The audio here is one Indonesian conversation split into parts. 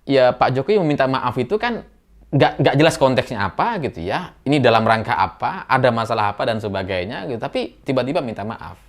ya Pak Jokowi meminta maaf itu kan nggak jelas konteksnya apa gitu ya. Ini dalam rangka apa, ada masalah apa dan sebagainya gitu. Tapi tiba-tiba minta maaf.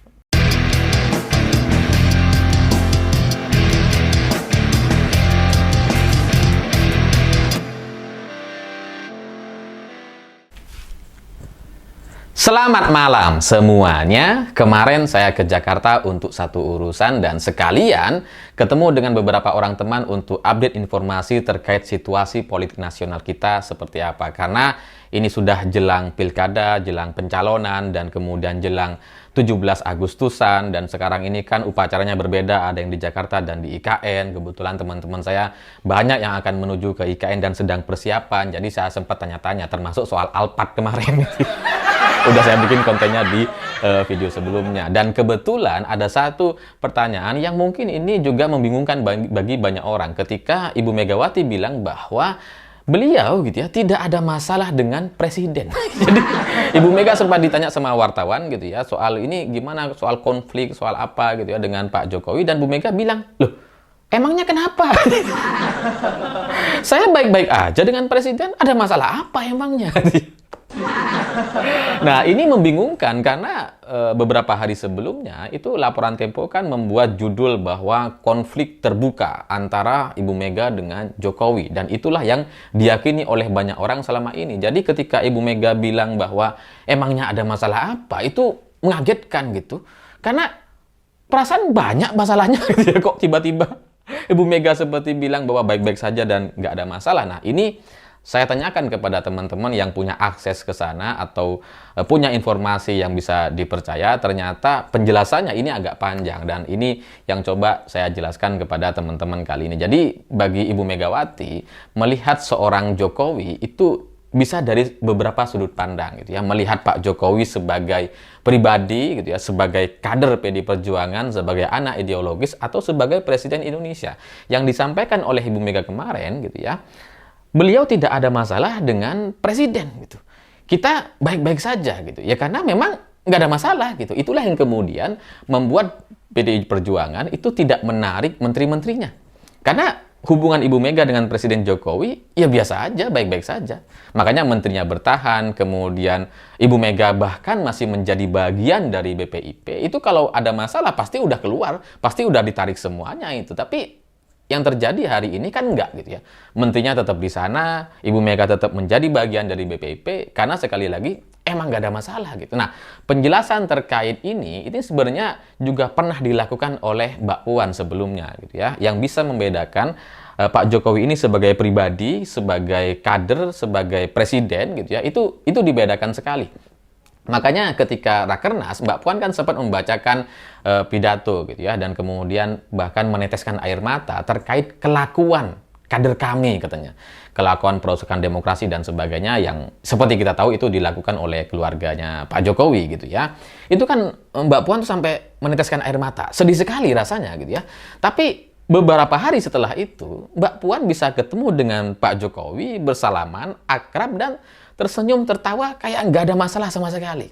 Selamat malam semuanya. Kemarin saya ke Jakarta untuk satu urusan dan sekalian ketemu dengan beberapa orang teman untuk update informasi terkait situasi politik nasional kita seperti apa. Karena ini sudah jelang pilkada, jelang pencalonan, dan kemudian jelang 17 Agustusan. Dan sekarang ini kan upacaranya berbeda, ada yang di Jakarta dan di IKN. Kebetulan teman-teman saya banyak yang akan menuju ke IKN dan sedang persiapan. Jadi saya sempat tanya-tanya, termasuk soal Alphard kemarin. Udah saya bikin kontennya di video sebelumnya. Dan kebetulan ada satu pertanyaan yang mungkin ini juga membingungkan bagi banyak orang ketika Ibu Megawati bilang bahwa beliau gitu ya tidak ada masalah dengan presiden. Jadi Ibu Mega sempat ditanya sama wartawan gitu ya soal ini gimana, soal konflik, soal apa gitu ya dengan Pak Jokowi, dan Bu Mega bilang, "Loh, emangnya kenapa? Saya baik-baik aja dengan presiden, ada masalah apa emangnya?" Nah, ini membingungkan karena beberapa hari sebelumnya itu laporan Tempo kan membuat judul bahwa konflik terbuka antara Ibu Mega dengan Jokowi, dan itulah yang diyakini oleh banyak orang selama ini. Jadi ketika Ibu Mega bilang bahwa emangnya ada masalah apa, itu mengagetkan gitu. Karena perasaan banyak masalahnya gitu ya, kok tiba-tiba Ibu Mega seperti bilang bahwa baik-baik saja dan nggak ada masalah. Nah, ini saya tanyakan kepada teman-teman yang punya akses ke sana atau punya informasi yang bisa dipercaya. Ternyata penjelasannya ini agak panjang, dan ini yang coba saya jelaskan kepada teman-teman kali ini. Jadi bagi Ibu Megawati, melihat seorang Jokowi itu bisa dari beberapa sudut pandang gitu ya. Melihat Pak Jokowi sebagai pribadi gitu ya, sebagai kader PD Perjuangan, sebagai anak ideologis, atau sebagai presiden Indonesia. Yang disampaikan oleh Ibu Mega kemarin gitu ya, beliau tidak ada masalah dengan presiden gitu. Kita baik-baik saja gitu. Ya karena memang nggak ada masalah gitu. Itulah yang kemudian membuat PDI Perjuangan itu tidak menarik menteri-menterinya. Karena hubungan Ibu Mega dengan Presiden Jokowi ya biasa aja, baik-baik saja. Makanya menterinya bertahan, kemudian Ibu Mega bahkan masih menjadi bagian dari BPIP. Itu kalau ada masalah pasti udah keluar, pasti udah ditarik semuanya itu. Tapi yang terjadi hari ini kan enggak gitu ya. Menterinya tetap di sana, Ibu Mega tetap menjadi bagian dari BPIP, karena sekali lagi emang nggak ada masalah gitu. Nah, penjelasan terkait ini sebenarnya juga pernah dilakukan oleh Mbak Puan sebelumnya gitu ya, yang bisa membedakan Pak Jokowi ini sebagai pribadi, sebagai kader, sebagai presiden gitu ya, itu dibedakan sekali. Makanya ketika Rakernas, Mbak Puan kan sempat membacakan pidato gitu ya, dan kemudian bahkan meneteskan air mata terkait kelakuan kader kami katanya. Kelakuan perusahaan demokrasi dan sebagainya yang seperti kita tahu itu dilakukan oleh keluarganya Pak Jokowi gitu ya. Itu kan Mbak Puan tuh sampai meneteskan air mata. Sedih sekali rasanya gitu ya. Tapi beberapa hari setelah itu, Mbak Puan bisa ketemu dengan Pak Jokowi, bersalaman, akrab, dan tersenyum, tertawa, kayak nggak ada masalah sama sekali.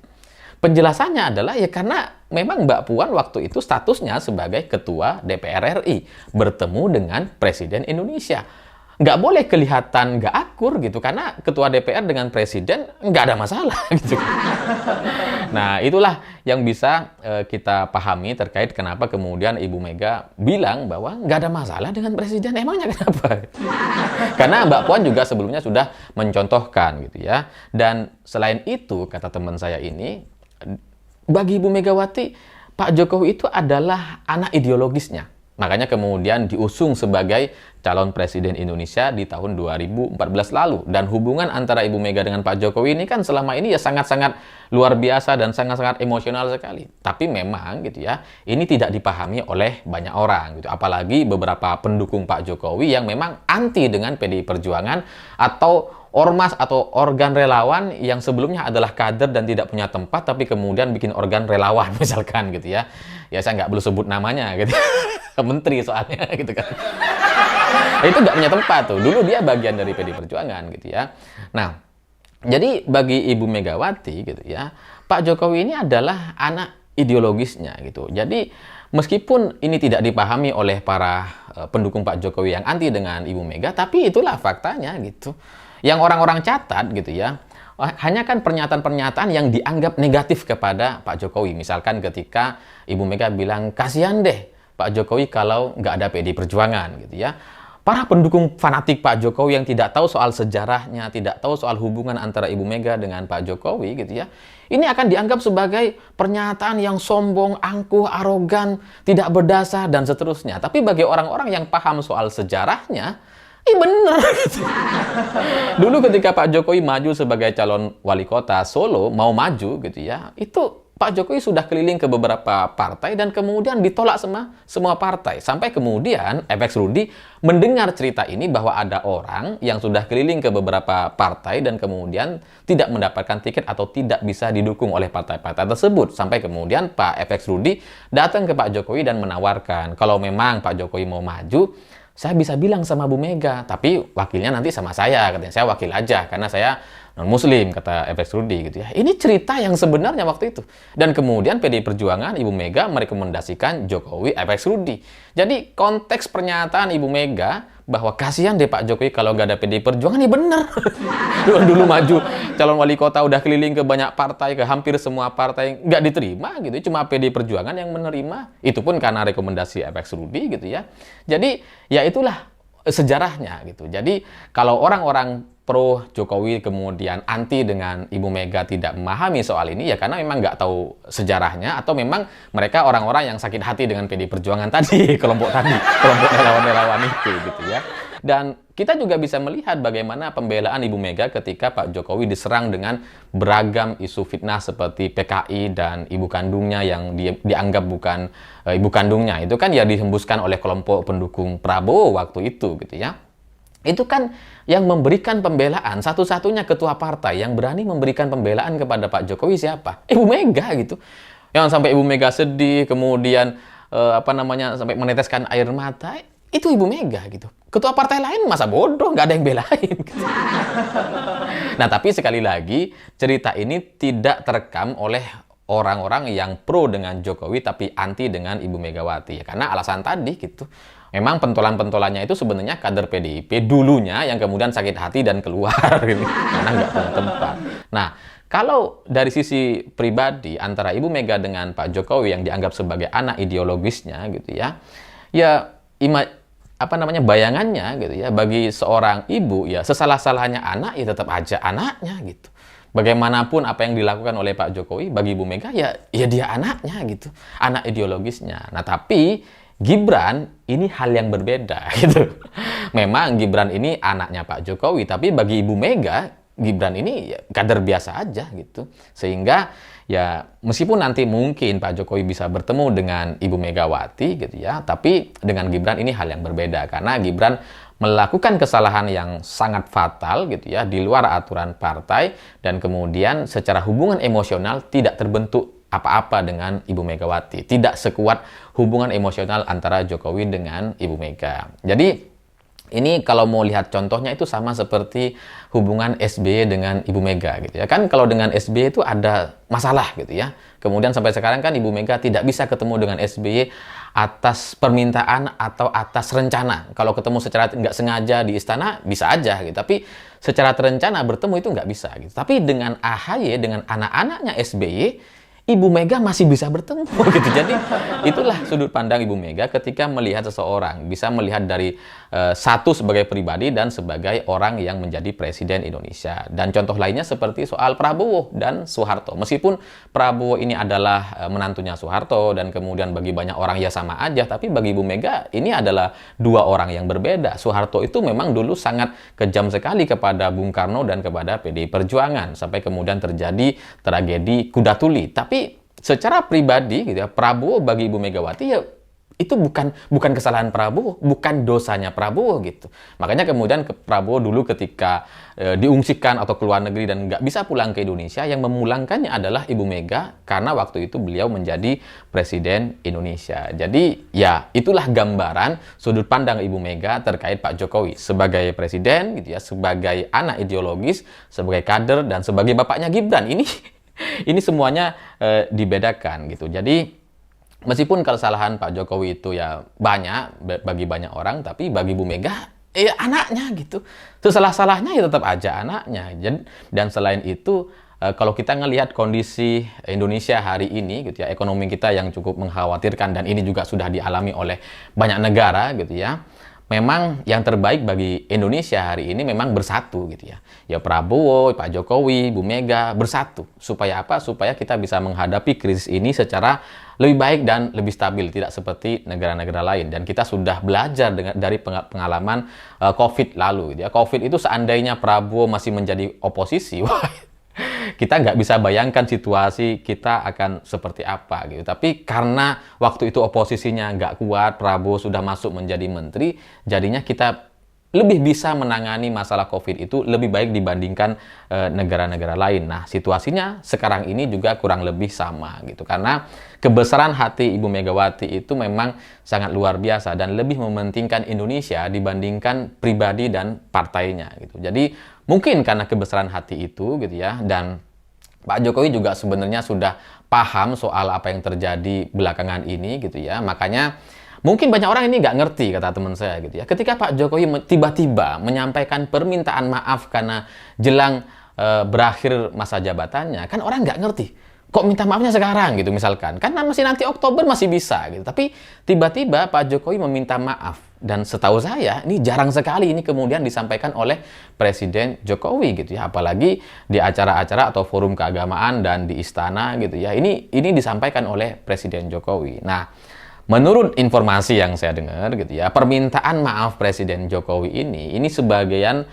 Penjelasannya adalah ya karena memang Mbak Puan waktu itu statusnya sebagai Ketua DPR RI, bertemu dengan Presiden Indonesia. Nggak boleh kelihatan nggak akur gitu, karena Ketua DPR dengan Presiden nggak ada masalah gitu. Nah, itulah yang bisa kita pahami terkait kenapa kemudian Ibu Mega bilang bahwa nggak ada masalah dengan Presiden. Emangnya kenapa? Karena Mbak Puan juga sebelumnya sudah mencontohkan gitu ya. Dan selain itu, kata teman saya ini, bagi Ibu Megawati, Pak Jokowi itu adalah anak ideologisnya. Makanya kemudian diusung sebagai calon presiden Indonesia di tahun 2014 lalu. Dan hubungan antara Ibu Mega dengan Pak Jokowi ini kan selama ini ya sangat-sangat luar biasa dan sangat-sangat emosional sekali. Tapi memang gitu ya, ini tidak dipahami oleh banyak orang gitu. Apalagi beberapa pendukung Pak Jokowi yang memang anti dengan PDI Perjuangan, atau ormas atau organ relawan yang sebelumnya adalah kader dan tidak punya tempat, tapi kemudian bikin organ relawan misalkan gitu ya. Ya saya nggak perlu sebut namanya gitu. Menteri soalnya gitu kan. Itu nggak punya tempat tuh. Dulu dia bagian dari PDI Perjuangan gitu ya. Nah, jadi bagi Ibu Megawati gitu ya, Pak Jokowi ini adalah anak ideologisnya gitu. Jadi meskipun ini tidak dipahami oleh para pendukung Pak Jokowi yang anti dengan Ibu Mega, tapi itulah faktanya gitu. Yang orang-orang catat gitu ya, hanya kan pernyataan-pernyataan yang dianggap negatif kepada Pak Jokowi. Misalkan ketika Ibu Mega bilang, kasihan deh Pak Jokowi kalau nggak ada PD Perjuangan gitu ya. Para pendukung fanatik Pak Jokowi yang tidak tahu soal sejarahnya, tidak tahu soal hubungan antara Ibu Mega dengan Pak Jokowi gitu ya, ini akan dianggap sebagai pernyataan yang sombong, angkuh, arogan, tidak berdasar, dan seterusnya. Tapi bagi orang-orang yang paham soal sejarahnya, bener gitu. Dulu ketika Pak Jokowi maju sebagai calon wali kota Solo, mau maju gitu ya, itu Pak Jokowi sudah keliling ke beberapa partai dan kemudian ditolak semua partai. Sampai kemudian FX Rudi mendengar cerita ini bahwa ada orang yang sudah keliling ke beberapa partai dan kemudian tidak mendapatkan tiket atau tidak bisa didukung oleh partai-partai tersebut. Sampai kemudian Pak FX Rudi datang ke Pak Jokowi dan menawarkan, kalau memang Pak Jokowi mau maju, saya bisa bilang sama Bu Mega, tapi wakilnya nanti sama saya, katanya. Saya wakil aja, karena saya non-muslim, kata FX Rudi gitu ya. Ini cerita yang sebenarnya waktu itu. Dan kemudian PDI Perjuangan, Ibu Mega merekomendasikan Jokowi FX Rudi. Jadi konteks pernyataan Ibu Mega bahwa kasihan deh Pak Jokowi kalau nggak ada PDI Perjuangan, ini bener. Dulu maju calon wali kota udah keliling ke banyak partai, ke hampir semua partai, nggak diterima gitu. Cuma PDI Perjuangan yang menerima. Itu pun karena rekomendasi FX Rudi gitu ya. Jadi ya itulah sejarahnya gitu. Jadi kalau orang-orang pro Jokowi kemudian anti dengan Ibu Mega tidak memahami soal ini, ya karena memang nggak tahu sejarahnya, atau memang mereka orang-orang yang sakit hati dengan PDI Perjuangan tadi, kelompok relawan-relawan itu gitu ya. Dan kita juga bisa melihat bagaimana pembelaan Ibu Mega ketika Pak Jokowi diserang dengan beragam isu fitnah seperti PKI dan ibu kandungnya yang dianggap bukan ibu kandungnya. Itu kan ya dihembuskan oleh kelompok pendukung Prabowo waktu itu gitu ya. Itu kan yang memberikan pembelaan, satu-satunya ketua partai yang berani memberikan pembelaan kepada Pak Jokowi siapa? Ibu Mega gitu. Yang sampai Ibu Mega sedih, kemudian sampai meneteskan air mata, itu Ibu Mega gitu. Ketua partai lain masa bodoh, nggak ada yang belain. Gitu. Nah, tapi sekali lagi, cerita ini tidak terekam oleh orang-orang yang pro dengan Jokowi tapi anti dengan Ibu Megawati. Ya, karena alasan tadi gitu. Memang pentolan-pentolannya itu sebenarnya kader PDIP dulunya yang kemudian sakit hati dan keluar ini karena nggak punya tempat. Nah, kalau dari sisi pribadi antara Ibu Mega dengan Pak Jokowi yang dianggap sebagai anak ideologisnya gitu ya, ya bayangannya gitu ya, bagi seorang ibu ya sesalah-salahnya anak ya tetap aja anaknya gitu. Bagaimanapun apa yang dilakukan oleh Pak Jokowi bagi Ibu Mega ya dia anaknya gitu, anak ideologisnya. Nah, tapi Gibran ini hal yang berbeda gitu. Memang Gibran ini anaknya Pak Jokowi, tapi bagi Ibu Mega, Gibran ini ya kader biasa aja gitu. Sehingga ya meskipun nanti mungkin Pak Jokowi bisa bertemu dengan Ibu Megawati gitu ya, tapi dengan Gibran ini hal yang berbeda karena Gibran melakukan kesalahan yang sangat fatal gitu ya di luar aturan partai dan kemudian secara hubungan emosional tidak terbentuk apa-apa dengan Ibu Megawati. Tidak sekuat hubungan emosional antara Jokowi dengan Ibu Mega. Jadi ini kalau mau lihat contohnya itu sama seperti hubungan SBY dengan Ibu Mega gitu ya. Kan kalau dengan SBY itu ada masalah gitu ya. Kemudian sampai sekarang kan Ibu Mega tidak bisa ketemu dengan SBY atas permintaan atau atas rencana. Kalau ketemu secara nggak sengaja di istana bisa aja gitu. Tapi secara terencana bertemu itu nggak bisa gitu. Tapi dengan AHY, dengan anak-anaknya SBY, Ibu Mega masih bisa bertemu gitu. Jadi itulah sudut pandang Ibu Mega ketika melihat seseorang, bisa melihat dari satu sebagai pribadi dan sebagai orang yang menjadi presiden Indonesia. Dan contoh lainnya seperti soal Prabowo dan Soeharto. Meskipun Prabowo ini adalah menantunya Soeharto dan kemudian bagi banyak orang ya sama aja, tapi bagi Ibu Mega ini adalah dua orang yang berbeda. Soeharto itu memang dulu sangat kejam sekali kepada Bung Karno dan kepada PDI Perjuangan sampai kemudian terjadi tragedi Kuda Tuli. Tapi secara pribadi gitu ya, Prabowo bagi Ibu Megawati ya itu bukan kesalahan Prabowo, bukan dosanya Prabowo gitu. Makanya kemudian Prabowo dulu ketika diungsikan atau keluar negeri dan nggak bisa pulang ke Indonesia, yang memulangkannya adalah Ibu Mega karena waktu itu beliau menjadi presiden Indonesia. Jadi ya itulah gambaran sudut pandang Ibu Mega terkait Pak Jokowi sebagai presiden gitu ya, sebagai anak ideologis, sebagai kader dan sebagai bapaknya Gibran. Ini semuanya dibedakan gitu. Jadi meskipun kesalahan Pak Jokowi itu ya banyak bagi banyak orang, tapi bagi Bu Mega anaknya gitu. Sesalah-salahnya ya tetap aja anaknya. Dan selain itu kalau kita ngelihat kondisi Indonesia hari ini gitu ya, ekonomi kita yang cukup mengkhawatirkan dan ini juga sudah dialami oleh banyak negara gitu ya. Memang yang terbaik bagi Indonesia hari ini memang bersatu gitu ya. Ya Prabowo, Pak Jokowi, Bu Mega bersatu. Supaya apa? Supaya kita bisa menghadapi krisis ini secara lebih baik dan lebih stabil, tidak seperti negara-negara lain. Dan kita sudah belajar dari pengalaman COVID lalu gitu ya. COVID itu seandainya Prabowo masih menjadi oposisi, kita nggak bisa bayangkan situasi kita akan seperti apa gitu. Tapi karena waktu itu oposisinya nggak kuat, Prabowo sudah masuk menjadi menteri, jadinya kita lebih bisa menangani masalah COVID itu lebih baik dibandingkan negara-negara lain. Nah, situasinya sekarang ini juga kurang lebih sama gitu. Karena kebesaran hati Ibu Megawati itu memang sangat luar biasa dan lebih mementingkan Indonesia dibandingkan pribadi dan partainya gitu. Jadi mungkin karena kebesaran hati itu gitu ya, dan Pak Jokowi juga sebenarnya sudah paham soal apa yang terjadi belakangan ini gitu ya. Makanya mungkin banyak orang ini nggak ngerti, kata teman saya gitu ya. Ketika Pak Jokowi tiba-tiba menyampaikan permintaan maaf karena jelang berakhir masa jabatannya, kan orang nggak ngerti. Kok minta maafnya sekarang gitu misalkan. Karena masih nanti Oktober masih bisa gitu. Tapi tiba-tiba Pak Jokowi meminta maaf. Dan setahu saya ini jarang sekali ini kemudian disampaikan oleh Presiden Jokowi gitu ya. Apalagi di acara-acara atau forum keagamaan dan di istana gitu ya. Ini disampaikan oleh Presiden Jokowi. Nah, menurut informasi yang saya dengar gitu ya, permintaan maaf Presiden Jokowi ini sebagian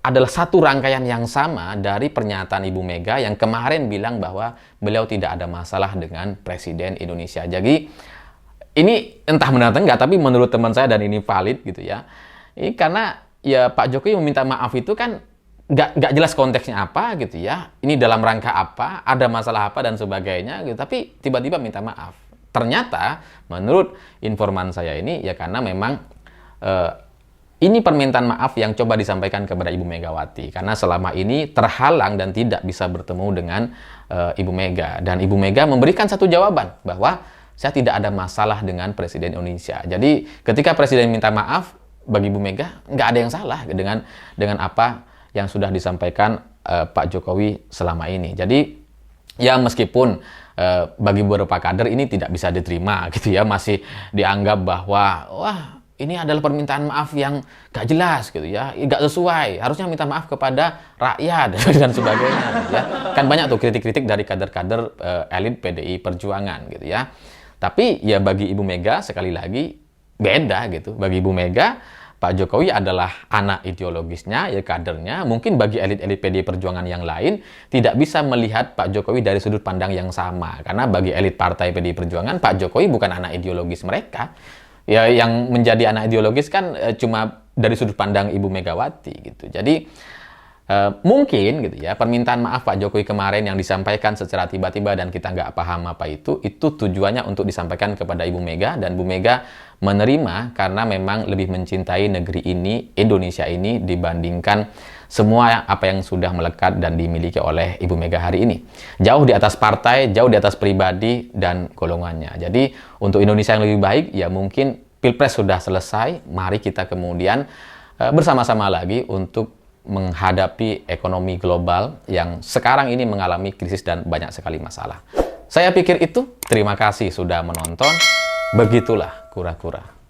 adalah satu rangkaian yang sama dari pernyataan Ibu Mega yang kemarin bilang bahwa beliau tidak ada masalah dengan Presiden Indonesia. Jadi ini entah benar atau enggak, tapi menurut teman saya dan ini valid gitu ya. Ini karena ya Pak Jokowi meminta maaf itu kan nggak jelas konteksnya apa gitu ya. Ini dalam rangka apa, ada masalah apa dan sebagainya gitu. Tapi tiba-tiba minta maaf. Ternyata menurut informan saya ini ya karena memang ini permintaan maaf yang coba disampaikan kepada Ibu Megawati karena selama ini terhalang dan tidak bisa bertemu dengan Ibu Mega, dan Ibu Mega memberikan satu jawaban bahwa saya tidak ada masalah dengan Presiden Indonesia. Jadi ketika Presiden minta maaf bagi Ibu Mega nggak ada yang salah dengan apa yang sudah disampaikan Pak Jokowi selama ini. Jadi ya meskipun bagi beberapa kader ini tidak bisa diterima gitu ya, masih dianggap bahwa wah ini adalah permintaan maaf yang gak jelas gitu ya, gak sesuai, harusnya minta maaf kepada rakyat dan sebagainya gitu ya. Kan banyak tuh kritik-kritik dari kader-kader elit PDI Perjuangan gitu ya. Tapi ya bagi Ibu Mega sekali lagi beda gitu. Bagi Ibu Mega, Pak Jokowi adalah anak ideologisnya, ya kadernya. Mungkin bagi elit-elit PDI Perjuangan yang lain tidak bisa melihat Pak Jokowi dari sudut pandang yang sama. Karena bagi elit partai PDI Perjuangan, Pak Jokowi bukan anak ideologis mereka. Ya yang menjadi anak ideologis kan cuma dari sudut pandang Ibu Megawati gitu. Jadi mungkin gitu ya, permintaan maaf Pak Jokowi kemarin yang disampaikan secara tiba-tiba dan kita nggak paham apa itu tujuannya untuk disampaikan kepada Ibu Mega, dan Bu Mega menerima karena memang lebih mencintai negeri ini, Indonesia ini, dibandingkan semua apa yang sudah melekat dan dimiliki oleh Ibu Mega hari ini. Jauh di atas partai, jauh di atas pribadi dan golongannya. Jadi untuk Indonesia yang lebih baik, ya mungkin Pilpres sudah selesai, mari kita kemudian bersama-sama lagi untuk menghadapi ekonomi global yang sekarang ini mengalami krisis dan banyak sekali masalah. Saya pikir itu. Terima kasih sudah menonton. Begitulah kura-kura.